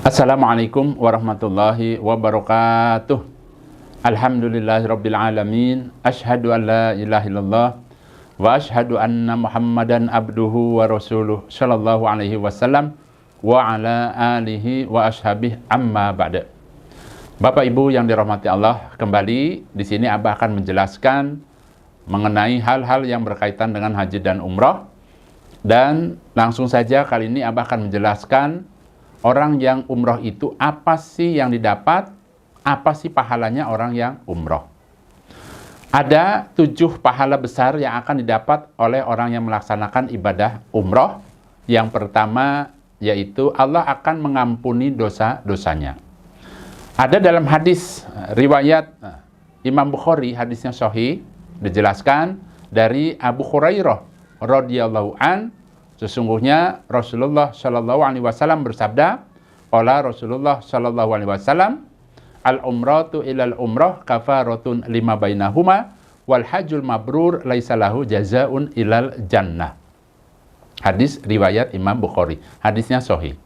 Assalamualaikum warahmatullahi wabarakatuh. Alhamdulillahirabbil alamin. Asyhadu an la ilaha illallah wa asyhadu anna Muhammadan abduhu wa rasuluh sallallahu alaihi wasallam wa ala alihi wa ashabihi amma ba'da. Bapak Ibu yang dirahmati Allah, kembali di sini Abah akan menjelaskan mengenai hal-hal yang berkaitan dengan haji dan umrah. Dan langsung saja kali ini Abah akan menjelaskan orang yang umroh itu apa sih yang didapat, apa sih pahalanya orang yang umroh. Ada 7 pahala besar yang akan didapat oleh orang yang melaksanakan ibadah umroh. Yang pertama yaitu Allah akan mengampuni dosa-dosanya. Ada dalam hadis riwayat Imam Bukhari, hadisnya sahih, dijelaskan dari Abu Hurairah radhiyallahu an, sesungguhnya Rasulullah Shallallahu Alaihi Wasallam bersabda, qala Rasulullah Shallallahu Alaihi Wasallam, al-umratu ilal umrah kafaratun lima bainahuma wal hajjul mabrur laisa lahu jazaun ilal jannah. Hadis riwayat Imam Bukhari, hadisnya sahih.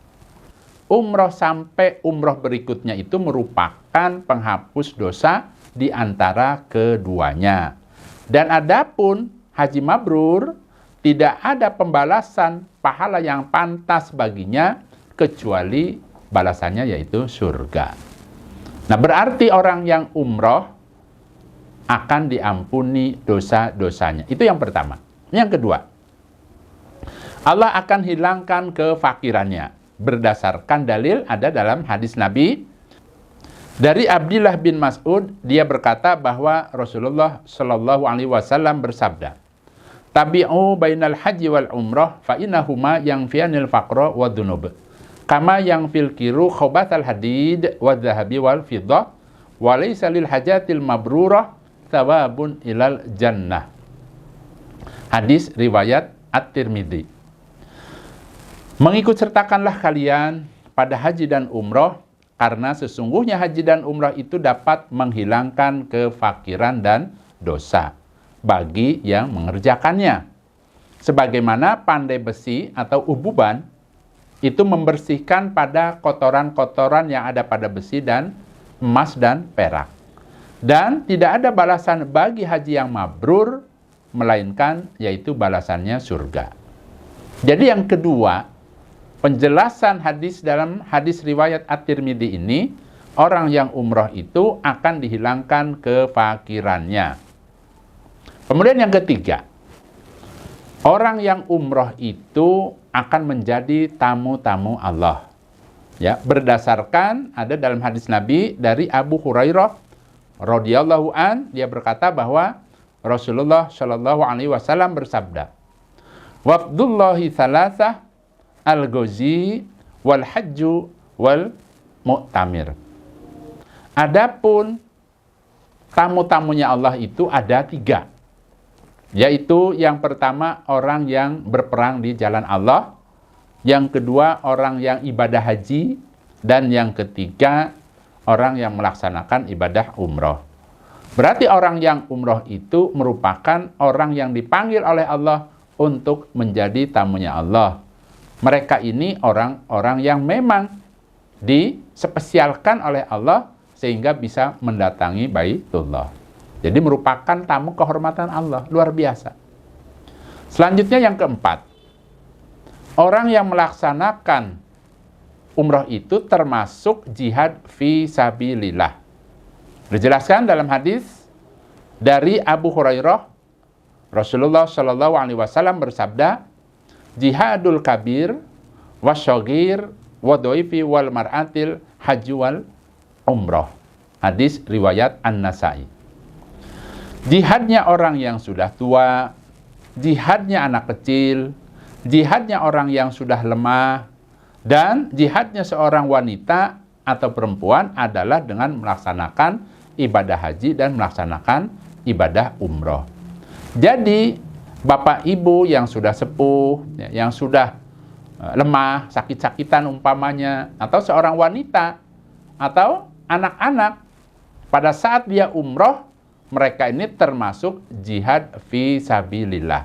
Umrah sampai umrah berikutnya itu merupakan penghapus dosa di antara keduanya. Dan adapun haji mabrur, tidak ada pembalasan pahala yang pantas baginya kecuali balasannya yaitu surga. Nah, berarti orang yang umroh akan diampuni dosa-dosanya. Itu yang pertama. Yang kedua, Allah akan hilangkan kefakirannya. Berdasarkan dalil ada dalam hadis Nabi dari Abdullah bin Mas'ud, dia berkata bahwa Rasulullah Shallallahu Alaihi Wasallam bersabda, tabi'u bainal haji wal umrah fa innahuma yanfiyanil faqra wa dhunub kama yanfil kiru khobatal hadid wa dhahabi wal fiddah wa laysa lil hajatil mabrurah thawabun ilal jannah. Hadis riwayat At-Tirmidzi. Mengikut sertakanlah kalian pada haji dan umrah, karena sesungguhnya haji dan umrah itu dapat menghilangkan kefakiran dan dosa bagi yang mengerjakannya. Sebagaimana pandai besi atau ububan itu membersihkan pada kotoran-kotoran yang ada pada besi dan emas dan perak. Dan tidak ada balasan bagi haji yang mabrur, melainkan yaitu balasannya surga. Jadi yang kedua, penjelasan hadis dalam hadis riwayat At-Tirmidzi ini, orang yang umroh itu akan dihilangkan kefakirannya. Kemudian yang ketiga, orang yang umroh itu akan menjadi tamu-tamu Allah. Ya, berdasarkan ada dalam hadis Nabi dari Abu Hurairah radhiyallahu an, dia berkata bahwa Rasulullah Shallallahu Alaihi Wasallam bersabda, wafdullahi thalathah al-ghazi wal hajju wal mu'tamir. Adapun tamu-tamunya Allah itu ada 3. Yaitu yang pertama orang yang berperang di jalan Allah, yang kedua orang yang ibadah haji, dan yang ketiga orang yang melaksanakan ibadah umroh. Berarti orang yang umroh itu merupakan orang yang dipanggil oleh Allah untuk menjadi tamunya Allah. Mereka ini orang-orang yang memang dispesialkan oleh Allah sehingga bisa mendatangi Baitullah. Jadi merupakan tamu kehormatan Allah, luar biasa. Selanjutnya yang keempat, orang yang melaksanakan umroh itu termasuk jihad fi sabilillah. Dijelaskan dalam hadis dari Abu Hurairah, Rasulullah Shallallahu Alaihi Wasallam bersabda, jihadul kabir wasyogir wadoifi wal mar'atil haji wal umroh. Hadis riwayat An-Nasai. Jihadnya orang yang sudah tua, jihadnya anak kecil, jihadnya orang yang sudah lemah, dan jihadnya seorang wanita atau perempuan adalah dengan melaksanakan ibadah haji dan melaksanakan ibadah umroh. Jadi, Bapak Ibu yang sudah sepuh, yang sudah lemah, sakit-sakitan umpamanya, atau seorang wanita, atau anak-anak, pada saat dia umroh, mereka ini termasuk jihad fi sabilillah.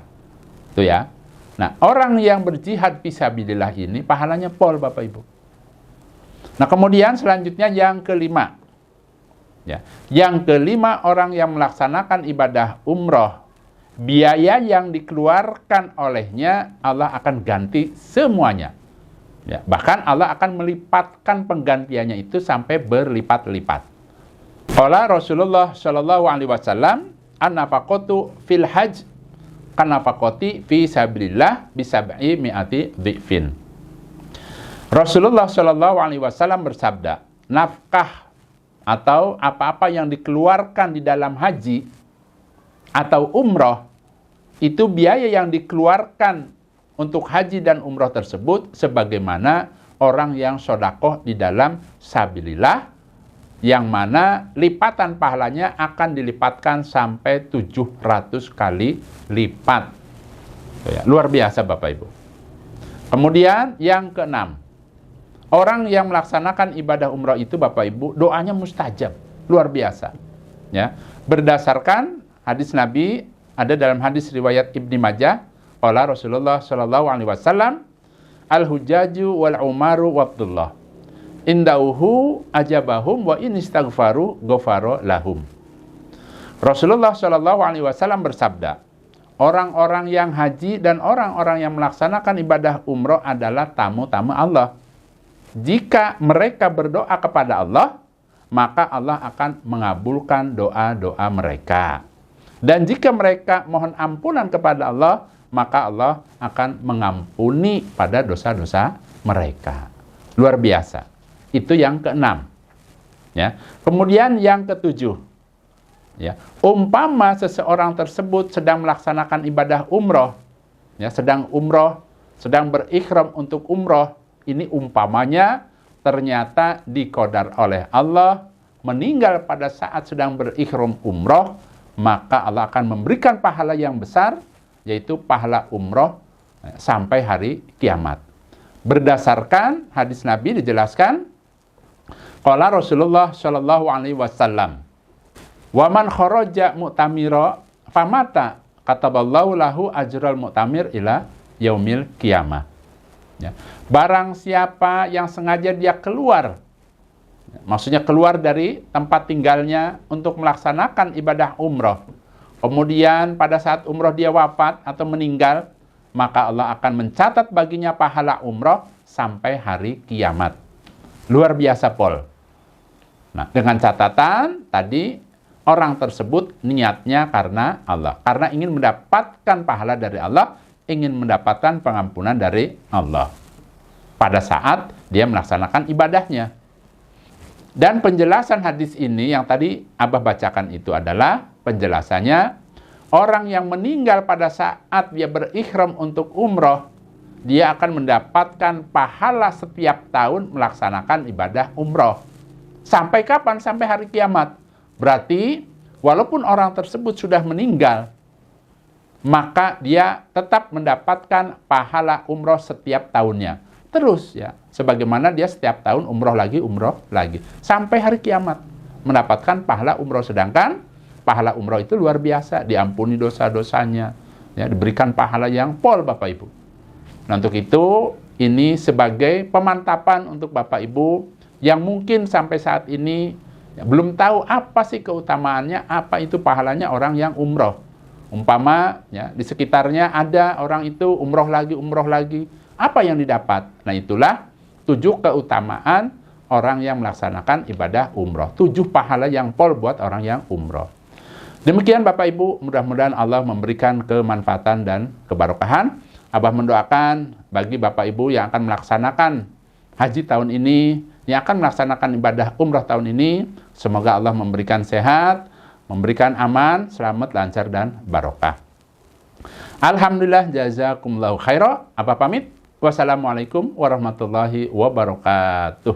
Itu ya. Nah, orang yang berjihad fi sabilillah ini pahalanya pol, Bapak Ibu. Nah, kemudian selanjutnya yang kelima. Ya. Yang kelima, orang yang melaksanakan ibadah umroh, biaya yang dikeluarkan olehnya Allah akan ganti semuanya. Ya, bahkan Allah akan melipatkan penggantiannya itu sampai berlipat-lipat. Qala Rasulullah Shallallahu Alaihi Wasallam, an-nafaqatu fil hajj kan-nafaqati fi sabilillah bisab'i mi'ati dhifin. Rasulullah Shallallahu Alaihi Wasallam bersabda, nafkah atau apa-apa yang dikeluarkan di dalam haji atau umroh, itu biaya yang dikeluarkan untuk haji dan umroh tersebut sebagaimana orang yang sodakoh di dalam sabilillah, yang mana lipatan pahalanya akan dilipatkan sampai 700 kali lipat. Ya, luar biasa Bapak Ibu. Kemudian yang keenam, orang yang melaksanakan ibadah umroh itu Bapak Ibu, doanya mustajab, luar biasa. Ya, berdasarkan hadis Nabi, ada dalam hadis riwayat Ibni Majah, qala Rasulullah sallallahu alaihi wasallam, al-hujjaju wal umaru wabdullah indauhu ajabahum wa in istaghfaru ghafara lahum. Rasulullah sallallahu alaihi wasallam bersabda, orang-orang yang haji dan orang-orang yang melaksanakan ibadah umroh adalah tamu-tamu Allah. Jika mereka berdoa kepada Allah, maka Allah akan mengabulkan doa-doa mereka. Dan jika mereka mohon ampunan kepada Allah, maka Allah akan mengampuni pada dosa-dosa mereka. Luar biasa. Itu yang keenam. Ya. Kemudian yang ketujuh. Ya. Umpama seseorang tersebut sedang melaksanakan ibadah umroh, ya, sedang umroh, sedang berikhram untuk umroh, ini umpamanya ternyata diqadar oleh Allah meninggal pada saat sedang berikhram umroh, maka Allah akan memberikan pahala yang besar, yaitu pahala umroh sampai hari kiamat. Berdasarkan hadis Nabi dijelaskan, qala Rasulullah Shallallahu Alaihi Wasallam, wa man kharaja mu'tamira famata kataballahu lahu ajral mu'tamir ila yaumil qiyamah. Ya. Barang siapa yang sengaja dia keluar, maksudnya keluar dari tempat tinggalnya untuk melaksanakan ibadah umroh, kemudian pada saat umroh dia wafat atau meninggal, maka Allah akan mencatat baginya pahala umroh sampai hari kiamat. Luar biasa, Pol. Nah, dengan catatan tadi, orang tersebut niatnya karena Allah, karena ingin mendapatkan pahala dari Allah, ingin mendapatkan pengampunan dari Allah pada saat dia melaksanakan ibadahnya. Dan penjelasan hadis ini yang tadi Abah bacakan itu adalah penjelasannya, orang yang meninggal pada saat dia berikhram untuk umroh, dia akan mendapatkan pahala setiap tahun melaksanakan ibadah umroh. Sampai kapan? Sampai hari kiamat. Berarti walaupun orang tersebut sudah meninggal, maka dia tetap mendapatkan pahala umroh setiap tahunnya. Terus ya, sebagaimana dia setiap tahun umroh lagi, sampai hari kiamat mendapatkan pahala umroh. Sedangkan pahala umroh itu luar biasa, diampuni dosa-dosanya, ya, diberikan pahala yang pol Bapak Ibu. Nah, untuk itu ini sebagai pemantapan untuk Bapak Ibu yang mungkin sampai saat ini ya, belum tahu apa sih keutamaannya, apa itu pahalanya orang yang umroh. Umpama ya, di sekitarnya ada orang itu umroh lagi, apa yang didapat? Nah, itulah 7 keutamaan orang yang melaksanakan ibadah umroh. 7 pahala yang pol buat orang yang umroh. Demikian Bapak Ibu, mudah-mudahan Allah memberikan kemanfaatan dan keberkahan. Abah mendoakan bagi Bapak Ibu yang akan melaksanakan haji tahun ini, yang akan melaksanakan ibadah umroh tahun ini, semoga Allah memberikan sehat, memberikan aman, selamat, lancar, dan barokah. Alhamdulillah, jazakumullahu khairah. Abah pamit. Wassalamualaikum warahmatullahi wabarakatuh.